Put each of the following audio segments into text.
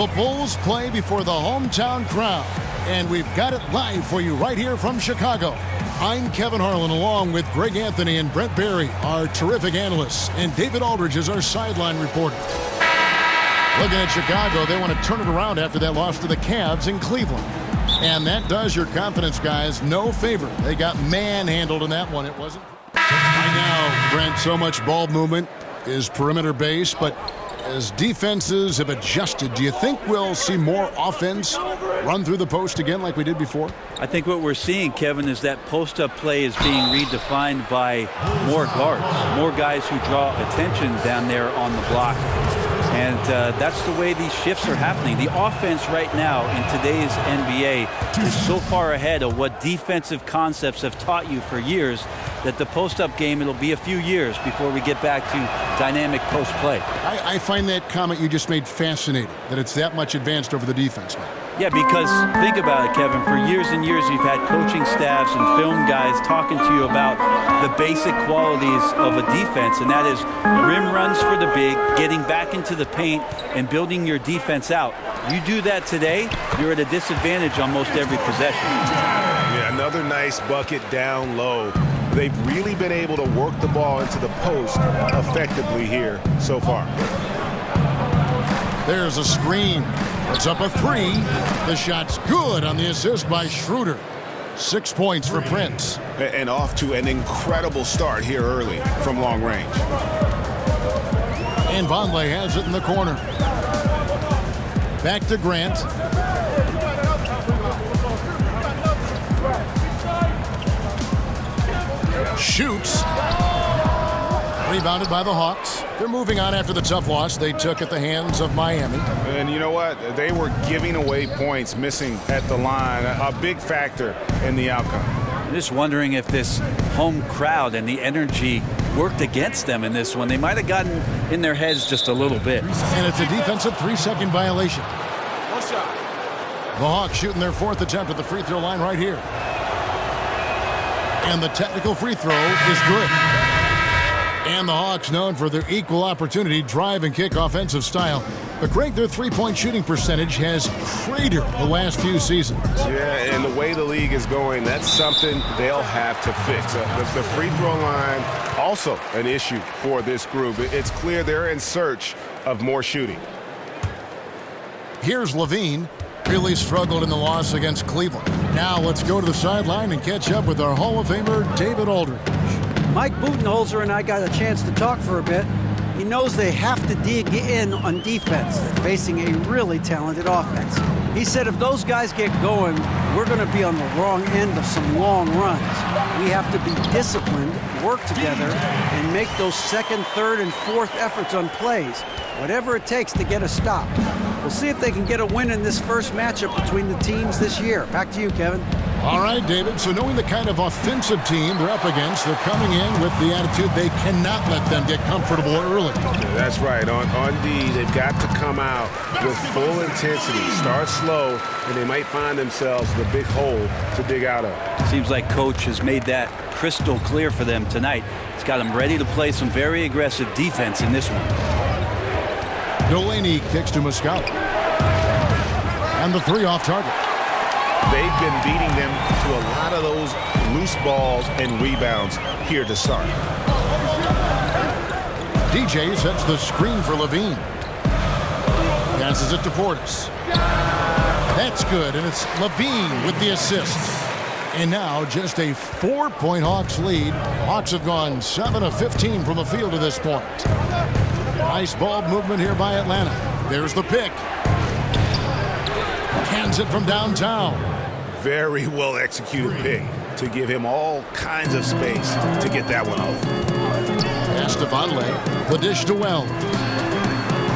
The Bulls play before the hometown crowd, and we've got it live for you right here from Chicago. I'm Kevin Harlan, along with Greg Anthony and Brent Barry, our terrific analysts, and David Aldridge is our sideline reporter. Looking at Chicago, they want to turn it around after that loss to the Cavs in Cleveland. And that does your confidence guys no favor. They got manhandled in that one. It wasn't. Right now, Brent, so much ball movement is perimeter based, but as defenses have adjusted, do you think we'll see more offense run through the post again like we did before? I think what we're seeing, Kevin, is that post-up play is being redefined by more guards, more guys who draw attention down there on the block. And that's the way these shifts are happening. The offense right now in today's NBA is so far ahead of what defensive concepts have taught you for years that the post-up game, it'll be a few years before we get back to dynamic post-play. I find that comment you just made fascinating, that it's that much advanced over the defense now. Yeah, because think about it, Kevin. For years and years, you've had coaching staffs and film guys talking to you about the basic qualities of a defense, and that is rim runs for the big, getting back into the paint, and building your defense out. You do that today, you're at a disadvantage on most every possession. Yeah, another nice bucket down low. They've really been able to work the ball into the post effectively here so far. There's a screen. It's up a three. The shot's good on the assist by Schroeder. 6 points for Prince. And off to an incredible start here early from long range. And Vonleh has it in the corner. Back to Grant. Shoots. Rebounded by the Hawks. They're moving on after the tough loss they took at the hands of Miami. And you know what? They were giving away points, missing at the line. A big factor in the outcome. I'm just wondering if this home crowd and the energy worked against them in this one. They might have gotten in their heads just a little bit. And it's a defensive 3-second violation. What's up? The Hawks shooting their fourth attempt at the free throw line right here. And the technical free throw is good. And the Hawks known for their equal opportunity drive and kick offensive style. But Greg, their three-point shooting percentage has cratered the last few seasons. Yeah, and the way the league is going, that's something they'll have to fix. The free throw line, also an issue for this group. It's clear they're in search of more shooting. Here's Levine. Really struggled in the loss against Cleveland. Now let's go to the sideline and catch up with our Hall of Famer, David Aldridge. Mike Budenholzer and I got a chance to talk for a bit. He knows they have to dig in on defense. They're facing a really talented offense. He said if those guys get going, we're going to be on the wrong end of some long runs. We have to be disciplined, work together, and make those second, third, and fourth efforts on plays. Whatever it takes to get a stop. We'll see if they can get a win in this first matchup between the teams this year. Back to you, Kevin. All right, David. So knowing the kind of offensive team they're up against, they're coming in with the attitude they cannot let them get comfortable early. That's right. On D, they've got to come out with full intensity. Start slow, and they might find themselves in a big hole to dig out of. Seems like Coach has made that crystal clear for them tonight. He's got them ready to play some very aggressive defense in this one. Delaney kicks to Muscala. And the three off target. They've been beating them to a lot of those loose balls and rebounds here to start. DJ sets the screen for Levine. Passes it to Portis. That's good, and it's Levine with the assist. And now just a 4-point Hawks lead. Hawks have gone 7 of 15 from the field to this point. Nice ball movement here by Atlanta. There's the pick. Cans it from downtown. Very well executed pick to give him all kinds of space to get that one off. Pass to Vonleh. The dish to Wells.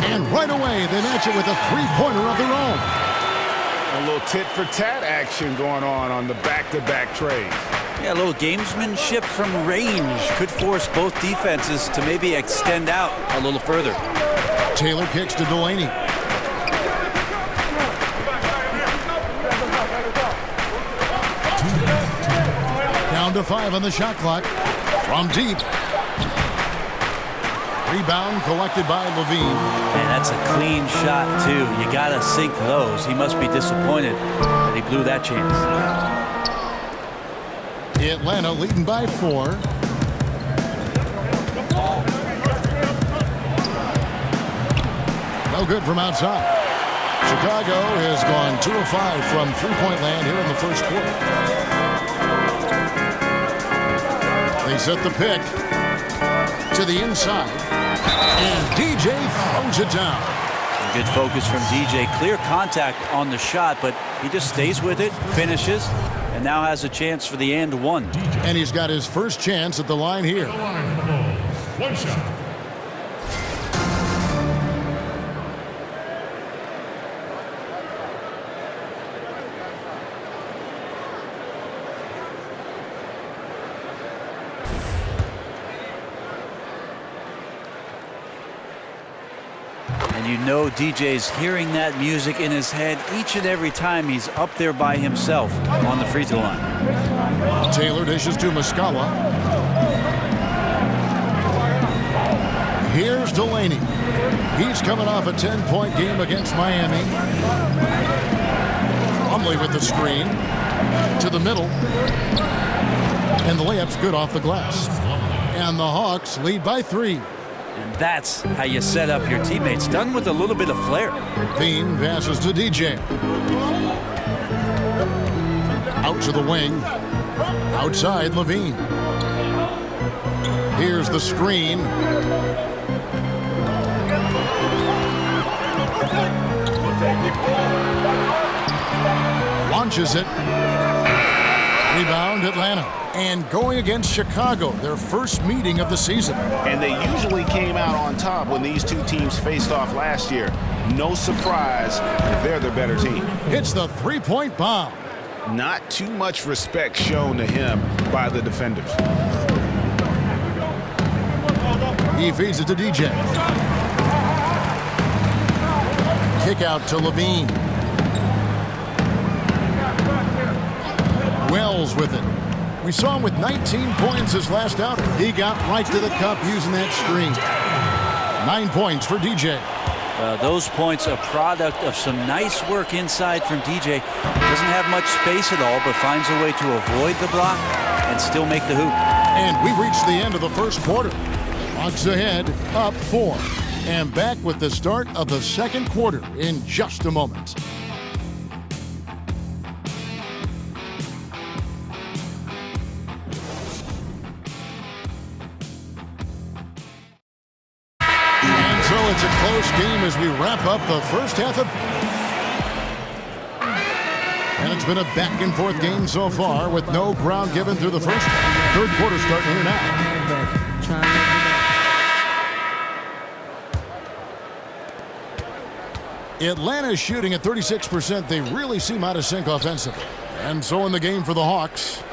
And right away they match it with a three-pointer of their own. A little tit-for-tat action going on the back-to-back trades. Yeah, a little gamesmanship from range could force both defenses to maybe extend out a little further. Taylor kicks to Delaney. Down to 5 on the shot clock. From deep. Rebound collected by Levine. And that's a clean shot, too. You got to sink those. He must be disappointed that he blew that chance. Atlanta leading by 4. No good from outside. Chicago has gone 2 of 5 from three-point land here in the first quarter. They set the pick to the inside, and DJ throws it down. Good focus from DJ. Clear contact on the shot, but he just stays with it, finishes, and now has a chance for the and one. And he's got his first chance at the line here. One shot. You know DJ's hearing that music in his head each and every time he's up there by himself on the free throw line. Taylor dishes to Muscala. Here's Delaney. He's coming off a 10-point game against Miami. Plumlee with the screen to the middle. And the layup's good off the glass. And the Hawks lead by 3. And that's how you set up your teammates. Done with a little bit of flair. Bean passes to DJ. Out to the wing. Outside Levine. Here's the screen. Launches it. Rebound Atlanta. And going against Chicago, their first meeting of the season. And they usually came out on top when these two teams faced off last year. No surprise, they're the better team. Hits the three-point bomb. Not too much respect shown to him by the defenders. He feeds it to DJ. Kick out to Levine. Wells with it. We saw him with 19 points his last outing. He got right to the cup using that screen. 9 points for DJ. Those points a product of some nice work inside from DJ. Doesn't have much space at all, but finds a way to avoid the block and still make the hoop. And we reached the end of the first quarter. Hawks ahead, up 4. And back with the start of the second quarter in just a moment. It's a close game as we wrap up the first half of... And it's been a back-and-forth game so far with no ground given through the first. Third quarter starting here now. Atlanta's shooting at 36%. They really seem out of sync offensively. And so in the game for the Hawks,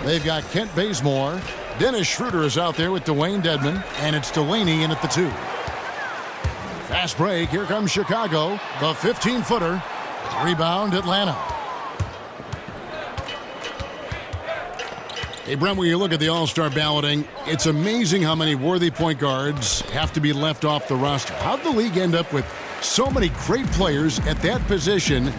they've got Kent Bazemore. Dennis Schroeder is out there with Dwayne Dedmon. And it's Delaney in at the 2. Fast break. Here comes Chicago. The 15-footer. Rebound Atlanta. Hey, Brent, when you look at the All-Star balloting, it's amazing how many worthy point guards have to be left off the roster. How'd the league end up with so many great players at that position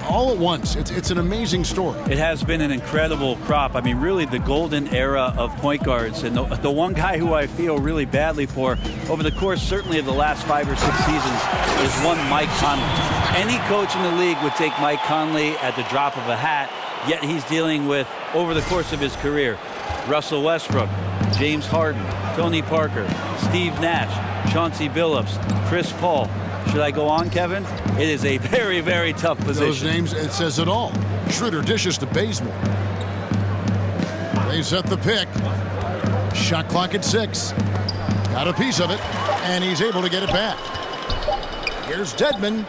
all at once? It's an amazing story. It has been an incredible crop. I mean, really the golden era of point guards. And the one guy who I feel really badly for over the course certainly of the last 5 or 6 seasons is one Mike Conley. Any coach in the league would take Mike Conley at the drop of a hat, yet he's dealing with, over the course of his career, Russell Westbrook, James Harden, Tony Parker, Steve Nash, Chauncey Billups, Chris Paul. Should I go on, Kevin? It is a very, very tough position. Those names, it says it all. Schroeder dishes to Bazemore. They set the pick. Shot clock at 6. Got a piece of it, and he's able to get it back. Here's Dedmon.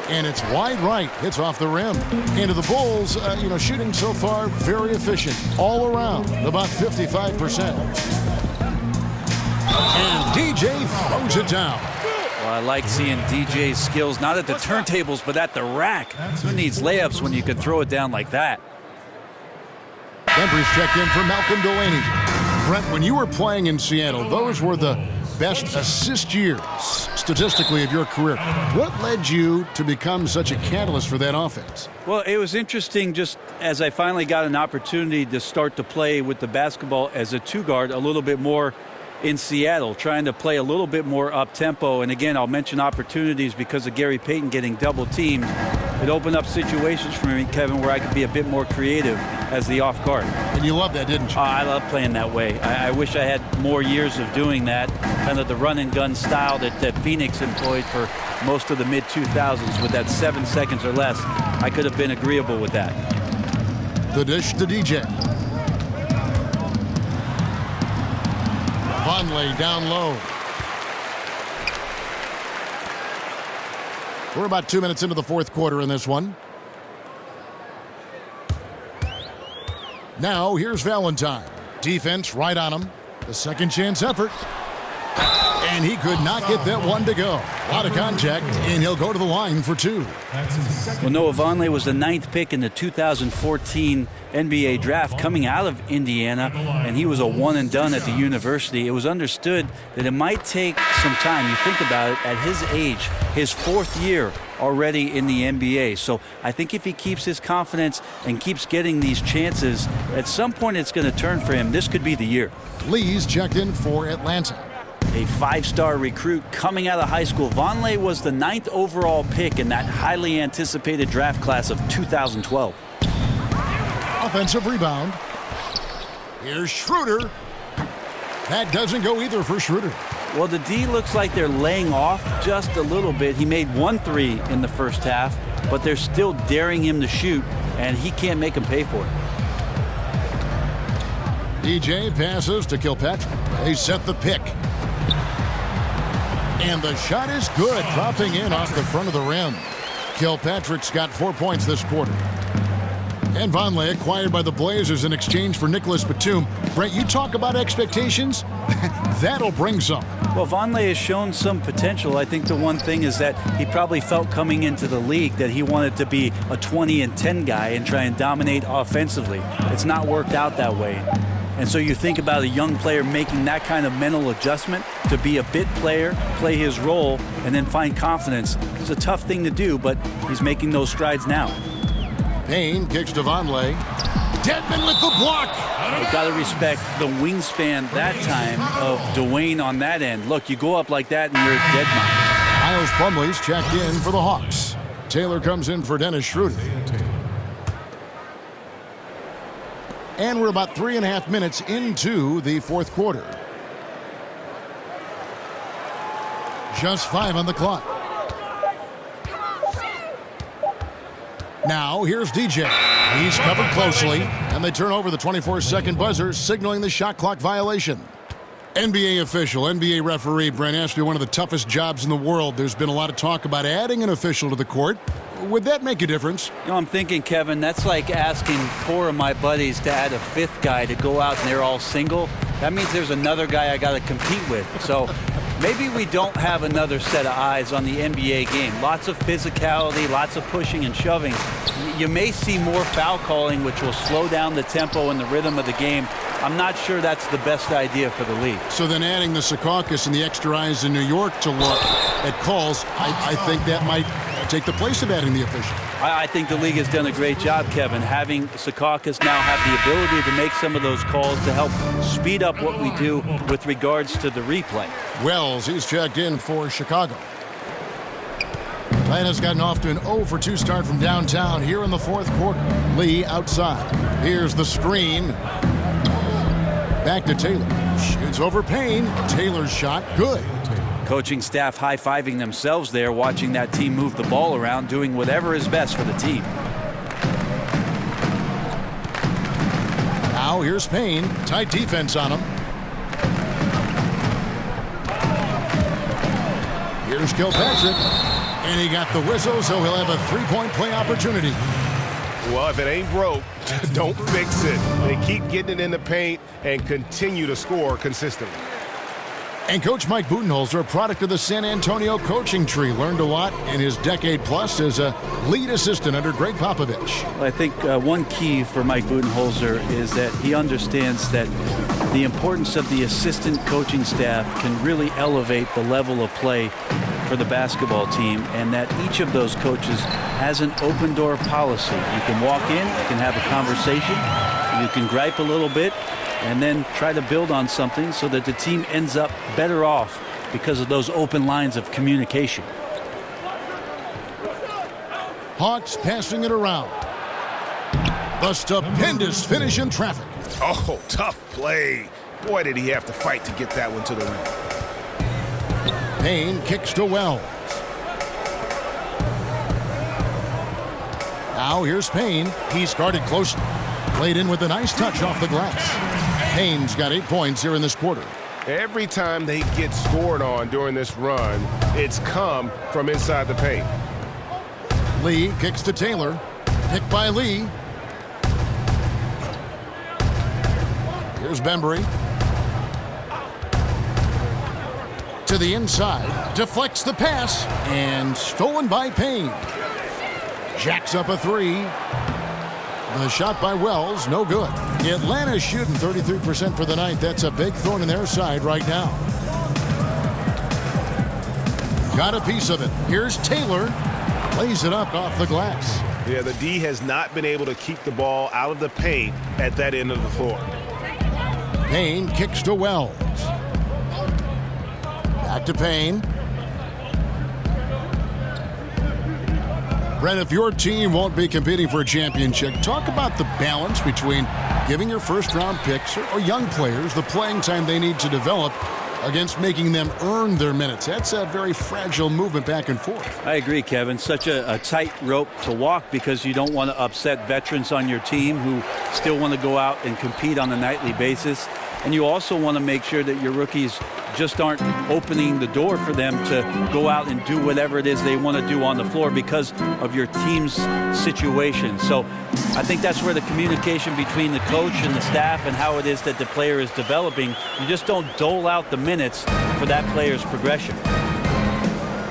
And it's wide right. Hits off the rim. Into the Bulls, shooting so far very efficient. All around, about 55%. And DJ throws it down. Well, I like seeing DJ's skills, not at the turntables, but at the rack. Who needs layups when you can throw it down like that? Denver's checked in for Malcolm Delaney. Brent, when you were playing in Seattle, those were the best assist years statistically of your career. What led you to become such a catalyst for that offense? Well, it was interesting just as I finally got an opportunity to start to play with the basketball as a two-guard a little bit more in Seattle, trying to play a little bit more up-tempo. And again, I'll mention opportunities because of Gary Payton getting double-teamed. It opened up situations for me, Kevin, where I could be a bit more creative as the off guard. And you love that, didn't you? I love playing that way. I wish I had more years of doing that, kind of the run-and-gun style that Phoenix employed for most of the mid-2000s with that 7 seconds or less. I could have been agreeable with that. The dish to DJ. Vonleh down low. We're about 2 minutes into the fourth quarter in this one. Now here's Valentine. Defense right on him. The second chance effort. And he could not get that one to go. A lot of contact, and he'll go to the line for two. Well, Noah Vonleh was the 9th pick in the 2014 NBA draft coming out of Indiana, and he was a one-and-done at the university. It was understood that it might take some time. You think about it, at his age, his 4th year already in the NBA. So I think if he keeps his confidence and keeps getting these chances, at some point it's going to turn for him. This could be the year. Lee's checked in for Atlanta. A 5-star recruit coming out of high school. Vonleh was the 9th overall pick in that highly anticipated draft class of 2012. Offensive rebound. Here's Schroeder. That doesn't go either for Schroeder. Well, the D looks like they're laying off just a little bit. He made 1 3 in the first half, but they're still daring him to shoot, and he can't make him pay for it. DJ passes to Kilpatrick. They set the pick. And the shot is good, dropping in off the front of the rim. Kilpatrick's got 4 points this quarter. And Vonleh acquired by the Blazers in exchange for Nicholas Batum. Brent, you talk about expectations? That'll bring some. Well, Vonleh has shown some potential. I think the one thing is that he probably felt coming into the league that he wanted to be a 20-10 guy and try and dominate offensively. It's not worked out that way. And so you think about a young player making that kind of mental adjustment to be a bit player, play his role, and then find confidence. It's a tough thing to do, but he's making those strides now. Payne kicks to Vonleh. Dedmon with the block. You've got to respect the wingspan that time of Dwayne on that end. Look, you go up like that and you're dead man. Miles Plumlee's checked in for the Hawks. Taylor comes in for Dennis Schroeder. And we're about 3.5 minutes into the fourth quarter. Just 5 on the clock. Now here's DJ. He's covered closely, and they turn over the 24-second buzzer, signaling the shot clock violation. NBA official, NBA referee, Brent, asked you one of the toughest jobs in the world. There's been a lot of talk about adding an official to the court. Would that make a difference? You know, I'm thinking, Kevin, that's like asking 4 of my buddies to add a 5th guy to go out and they're all single. That means there's another guy I got to compete with. So maybe we don't have another set of eyes on the NBA game. Lots of physicality, lots of pushing and shoving. You may see more foul calling, which will slow down the tempo and the rhythm of the game. I'm not sure that's the best idea for the league. So then adding the Secaucus and the extra eyes in New York to look at calls, I think that might take the place of adding the official. I think the league has done a great job, Kevin. Having Secaucus now have the ability to make some of those calls to help speed up what we do with regards to the replay. Wells, he's checked in for Chicago. Atlanta's gotten off to an 0-for-2 start from downtown here in the fourth quarter. Lee outside. Here's the screen. Back to Taylor. Shoots over Payne. Taylor's shot good. Coaching staff high-fiving themselves there, watching that team move the ball around, doing whatever is best for the team. Now here's Payne. Tight defense on him. Here's Kilpatrick. And he got the whistle, so he'll have a 3-point play opportunity. Well, if it ain't broke, don't fix it. They keep getting it in the paint and continue to score consistently. And Coach Mike Budenholzer, a product of the San Antonio coaching tree, learned a lot in his decade-plus as a lead assistant under Greg Popovich. Well, I think one key for Mike Budenholzer is that he understands that the importance of the assistant coaching staff can really elevate the level of play for the basketball team, and that each of those coaches has an open door policy. You can walk in, you can have a conversation, you can gripe a little bit, and then try to build on something so that the team ends up better off because of those open lines of communication. Hawks passing it around. The stupendous finish in traffic. Oh, tough play. Boy, did he have to fight to get that one to the rim. Payne kicks to Wells. Now here's Payne. He's guarded closely. Played in with a nice touch off the glass. Payne's got 8 points here in this quarter. Every time they get scored on during this run, it's come from inside the paint. Lee kicks to Taylor. Picked by Lee. Here's Bembry. To the inside. Deflects the pass. And stolen by Payne. Jacks up a three. The shot by Wells, no good. Atlanta shooting 33% for the night. That's a big thorn in their side right now. Got a piece of it. Here's Taylor. Lays it up off the glass. Yeah, the D has not been able to keep the ball out of the paint at that end of the floor. Payne kicks to Wells. Back to Payne. Brent, if your team won't be competing for a championship, talk about the balance between giving your first-round picks or young players the playing time they need to develop against making them earn their minutes. That's a very fragile movement back and forth. I agree, Kevin. Such a tight rope to walk because you don't want to upset veterans on your team who still want to go out and compete on a nightly basis. And you also want to make sure that your rookies just aren't opening the door for them to go out and do whatever it is they want to do on the floor because of your team's situation. So I think that's where the communication between the coach and the staff and how it is that the player is developing, you just don't dole out the minutes for that player's progression.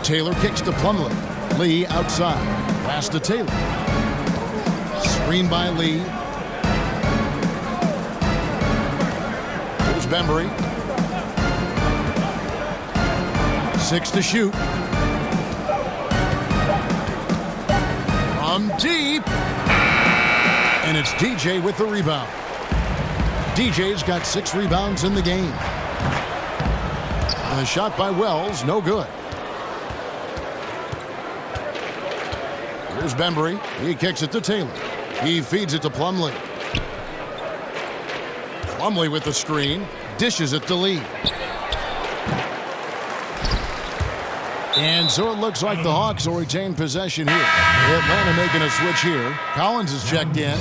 Taylor kicks to Plumlee. Lee outside. Pass to Taylor. Screen by Lee. Here's Bembry. 6 to shoot. From deep. And it's DJ with the rebound. DJ's got 6 rebounds in the game. The shot by Wells, no good. Here's Bembry. He kicks it to Taylor. He feeds it to Plumlee. Plumlee with the screen. Dishes it to Lee. And so it looks like the Hawks will retain possession here. Atlanta making a switch here. Collins is checked in.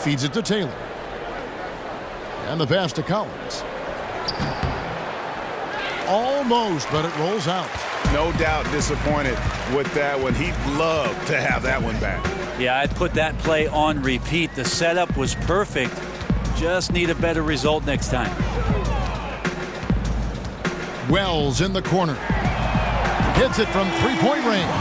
Feeds it to Taylor. And the pass to Collins. Almost, but it rolls out. No doubt disappointed with that one. He'd love to have that one back. Yeah, I'd put that play on repeat. The setup was perfect. Just need a better result next time. Wells in the corner. Hits it from three-point range.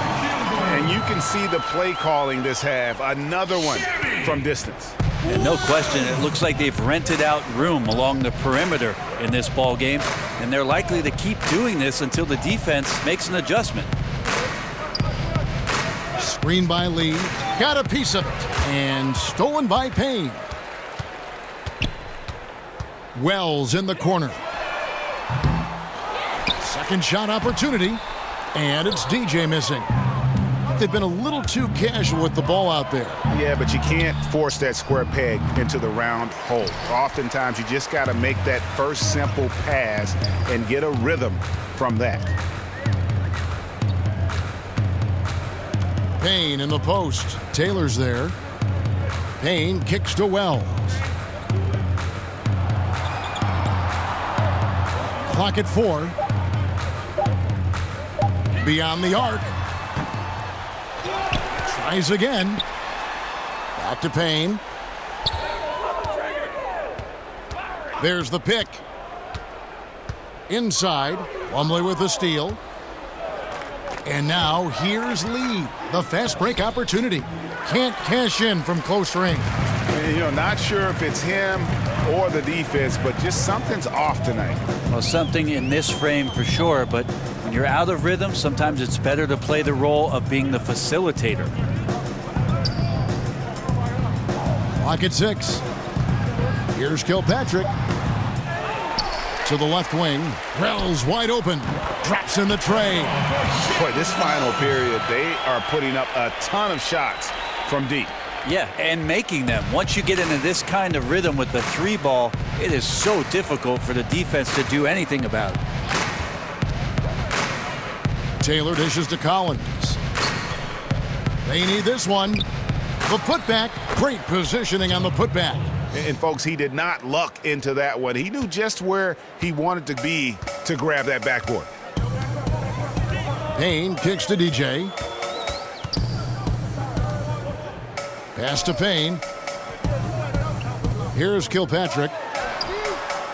And you can see the play calling this half. Another one from distance. And no question, it looks like they've rented out room along the perimeter in this ball game, and they're likely to keep doing this until the defense makes an adjustment. Screen by Lee. Got a piece of it. And stolen by Payne. Wells in the corner. Second shot opportunity. And it's DJ missing. They've been a little too casual with the ball out there. Yeah, but you can't force that square peg into the round hole. Oftentimes, you just got to make that first simple pass and get a rhythm from that. Payne in the post. Taylor's there. Payne kicks to Wells. Clock at 4. Beyond the arc. Tries again. Back to Payne. There's the pick. Inside. Plumlee with the steal. And now here's Lee. The fast break opportunity. Can't cash in from close range. You know, not sure if it's him or the defense, but just something's off tonight. Well, something in this frame for sure, but when you're out of rhythm, sometimes it's better to play the role of being the facilitator. Clock at 6. Here's Kilpatrick. To the left wing. Rel's wide open. Drops in the tray. Boy, this final period, they are putting up a ton of shots from deep. Yeah, and making them. Once you get into this kind of rhythm with the 3 ball, it is so difficult for the defense to do anything about it. Taylor dishes to Collins. They need this one. The putback. Great positioning on the putback. And folks, he did not luck into that one. He knew just where he wanted to be to grab that backboard. Payne kicks to DJ. Pass to Payne. Here's Kilpatrick.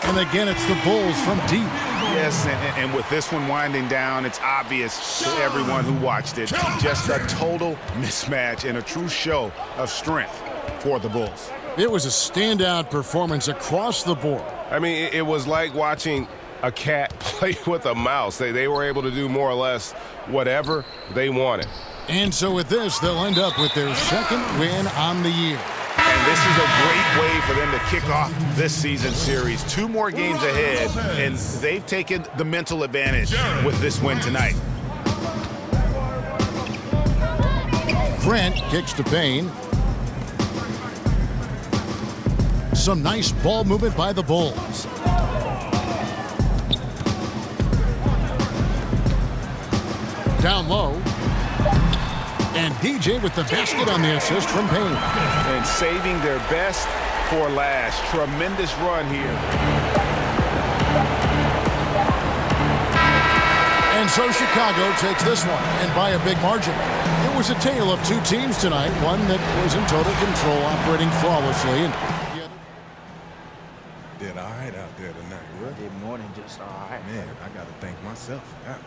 And again, it's the Bulls from deep. Yes, and with this one winding down, it's obvious to everyone who watched it. Just a total mismatch and a true show of strength for the Bulls. It was a standout performance across the board. I mean, it was like watching a cat play with a mouse. They were able to do more or less whatever they wanted. And so with this, they'll end up with their second win on the year. And this is a great way for them to kick off this season series. 2 more games ahead, and they've taken the mental advantage with this win tonight. Grant kicks to Payne. Some nice ball movement by the Bulls. Down low. And DJ with the basket on the assist from Payne. And saving their best for last. Tremendous run here. And so Chicago takes this one, and by a big margin. It was a tale of 2 teams tonight, one that was in total control, operating flawlessly. And did all right out there tonight, right? Did more than just all right. Man, I got to thank myself for that.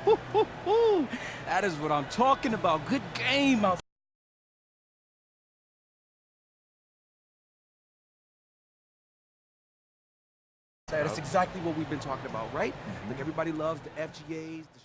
Okay. That is what I'm talking about. Good game out. That's exactly what we've been talking about, right? Look, everybody loves the FGAs, the